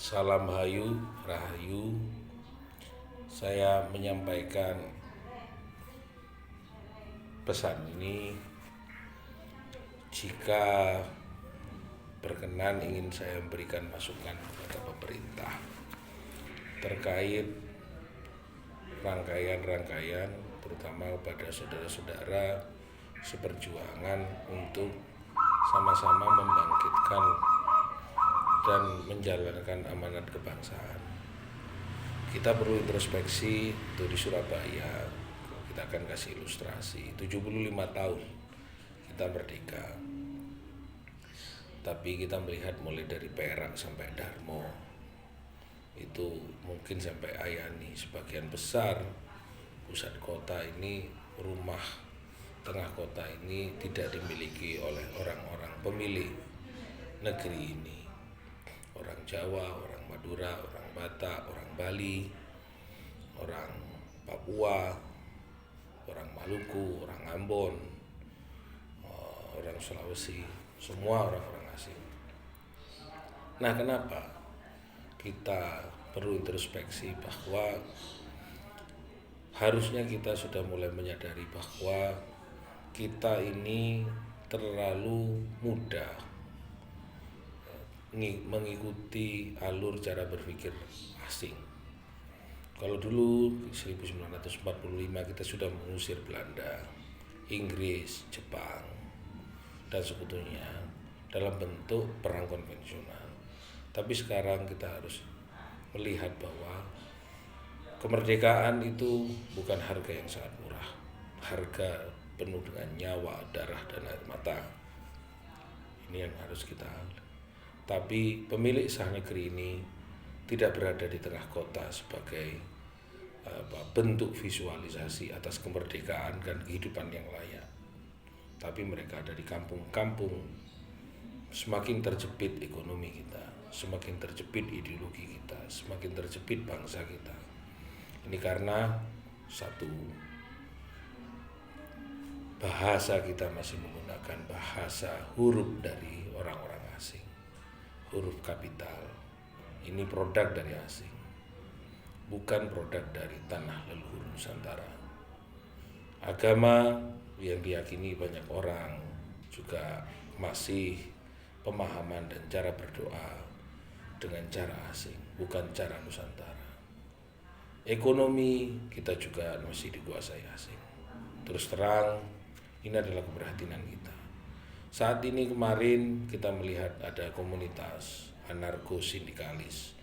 Salam Hayu, Rahayu. Saya menyampaikan pesan ini jika berkenan ingin saya memberikan masukan kepada pemerintah terkait rangkaian-rangkaian, terutama kepada saudara-saudara seperjuangan untuk sama-sama membangkitkan dan menjalankan amanat kebangsaan. Kita perlu introspeksi untuk di Surabaya. Kita akan kasih ilustrasi 75 tahun kita merdeka. Tapi kita melihat mulai dari Perak sampai Darmo, itu mungkin sampai Ayani, sebagian besar pusat kota ini, rumah tengah kota ini tidak dimiliki oleh orang-orang pemilik negeri ini. Orang Jawa, orang Madura, orang Batak, orang Bali, orang Papua, orang Maluku, orang Ambon, orang Sulawesi, semua orang-orang asing. Nah, kenapa kita perlu introspeksi bahwa harusnya kita sudah mulai menyadari bahwa kita ini terlalu mudah mengikuti alur cara berpikir asing. Kalau dulu 1945 kita sudah mengusir Belanda, Inggris, Jepang, dan sekutunya dalam bentuk perang konvensional. Tapi sekarang kita harus melihat bahwa kemerdekaan itu bukan harga yang sangat murah. Harga penuh dengan nyawa, darah, dan air mata. Ini yang harus kita. Tapi pemilik sah negeri ini tidak berada di tengah kota sebagai bentuk visualisasi atas kemerdekaan dan kehidupan yang layak. Tapi mereka ada di kampung-kampung. Semakin terjepit ekonomi kita, semakin terjepit ideologi kita, semakin terjepit bangsa kita. Ini karena satu, bahasa kita masih menggunakan bahasa huruf dari orang-orang asing. Huruf kapital. Ini produk dari asing, bukan produk dari tanah leluhur Nusantara. Agama yang diyakini banyak orang juga masih pemahaman dan cara berdoa dengan cara asing, bukan cara Nusantara. Ekonomi kita juga masih dikuasai asing. Terus terang, ini adalah keprihatinan kita. Saat ini kemarin kita melihat ada komunitas anarko-sindikalis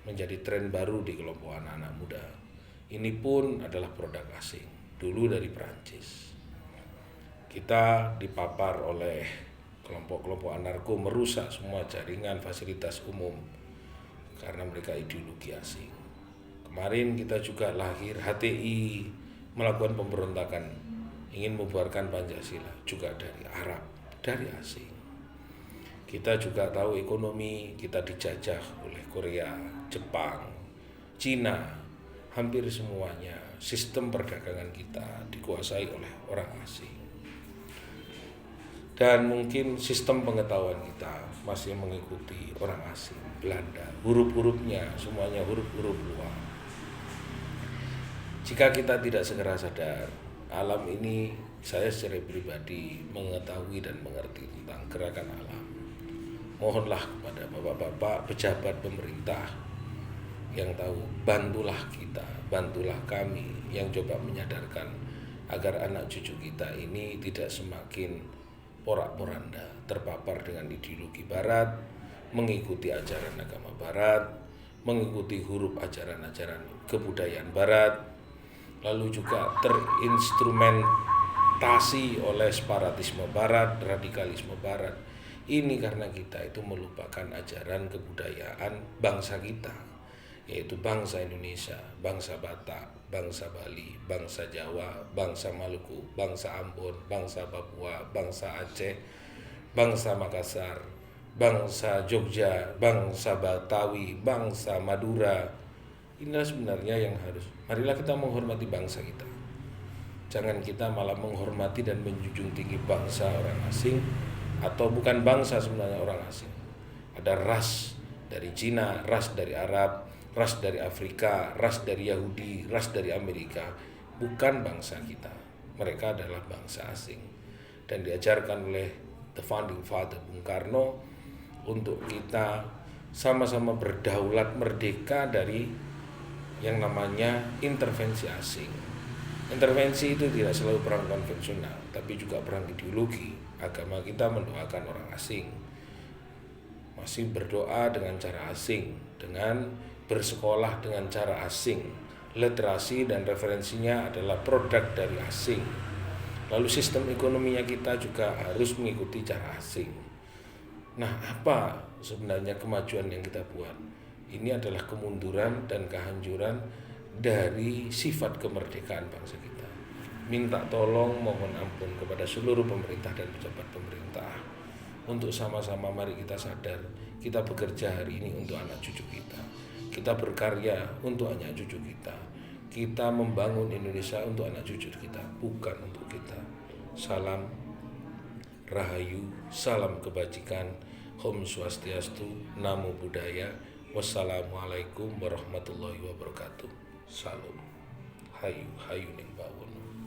menjadi tren baru di kelompok anak-anak muda. Ini pun adalah produk asing, dulu dari Perancis. Kita dipapar oleh kelompok-kelompok anarko merusak semua jaringan fasilitas umum karena mereka ideologi asing. Kemarin kita juga lahir HTI melakukan pemberontakan, ingin membubarkan Pancasila, juga dari Arab, dari asing. Kita juga tahu ekonomi kita dijajah oleh Korea, Jepang, Cina, hampir semuanya sistem perdagangan kita dikuasai oleh orang asing. Dan mungkin sistem pengetahuan kita masih mengikuti orang asing, Belanda, huruf-hurufnya semuanya huruf-huruf luar. Jika kita tidak segera sadar, alam ini, saya secara pribadi mengetahui dan mengerti tentang gerakan alam. Mohonlah kepada bapak-bapak pejabat pemerintah yang tahu, bantulah kita, bantulah kami yang coba menyadarkan agar anak cucu kita ini tidak semakin porak-poranda, terpapar dengan ideologi barat, mengikuti ajaran agama barat, mengikuti huruf ajaran-ajaran kebudayaan barat, lalu juga terinstrumentasi oleh separatisme barat, radikalisme barat. Ini karena kita itu melupakan ajaran kebudayaan bangsa kita, yaitu bangsa Indonesia, bangsa Batak, bangsa Bali, bangsa Jawa, bangsa Maluku, bangsa Ambon, bangsa Papua, bangsa Aceh, bangsa Makassar, bangsa Jogja, bangsa Betawi, bangsa Madura. Inilah sebenarnya yang harus, marilah kita menghormati bangsa kita. Jangan kita malah menghormati dan menjunjung tinggi bangsa orang asing, atau bukan bangsa sebenarnya orang asing. Ada ras dari Cina, ras dari Arab, ras dari Afrika, ras dari Yahudi, ras dari Amerika, bukan bangsa kita. Mereka adalah bangsa asing. Dan diajarkan oleh the founding father Bung Karno untuk kita sama-sama berdaulat merdeka dari yang namanya intervensi asing. Intervensi itu tidak selalu perang konvensional, tapi juga perang ideologi. Agama kita mendoakan orang asing, masih berdoa dengan cara asing, dengan bersekolah dengan cara asing. Literasi dan referensinya adalah produk dari asing. Lalu sistem ekonominya kita juga harus mengikuti cara asing. Nah, apa sebenarnya kemajuan yang kita buat? Ini adalah kemunduran dan kehancuran dari sifat kemerdekaan bangsa kita. Minta tolong, mohon ampun kepada seluruh pemerintah dan pejabat pemerintah untuk sama-sama mari kita sadar, kita bekerja hari ini untuk anak cucu kita. Kita berkarya untuk anak cucu kita. Kita membangun Indonesia untuk anak cucu kita, bukan untuk kita. Salam Rahayu, salam kebajikan, Om Swastiastu, Namo Buddhaya, wassalamualaikum warahmatullahi wabarakatuh. Salam Hayu Hayu Ning Bawono.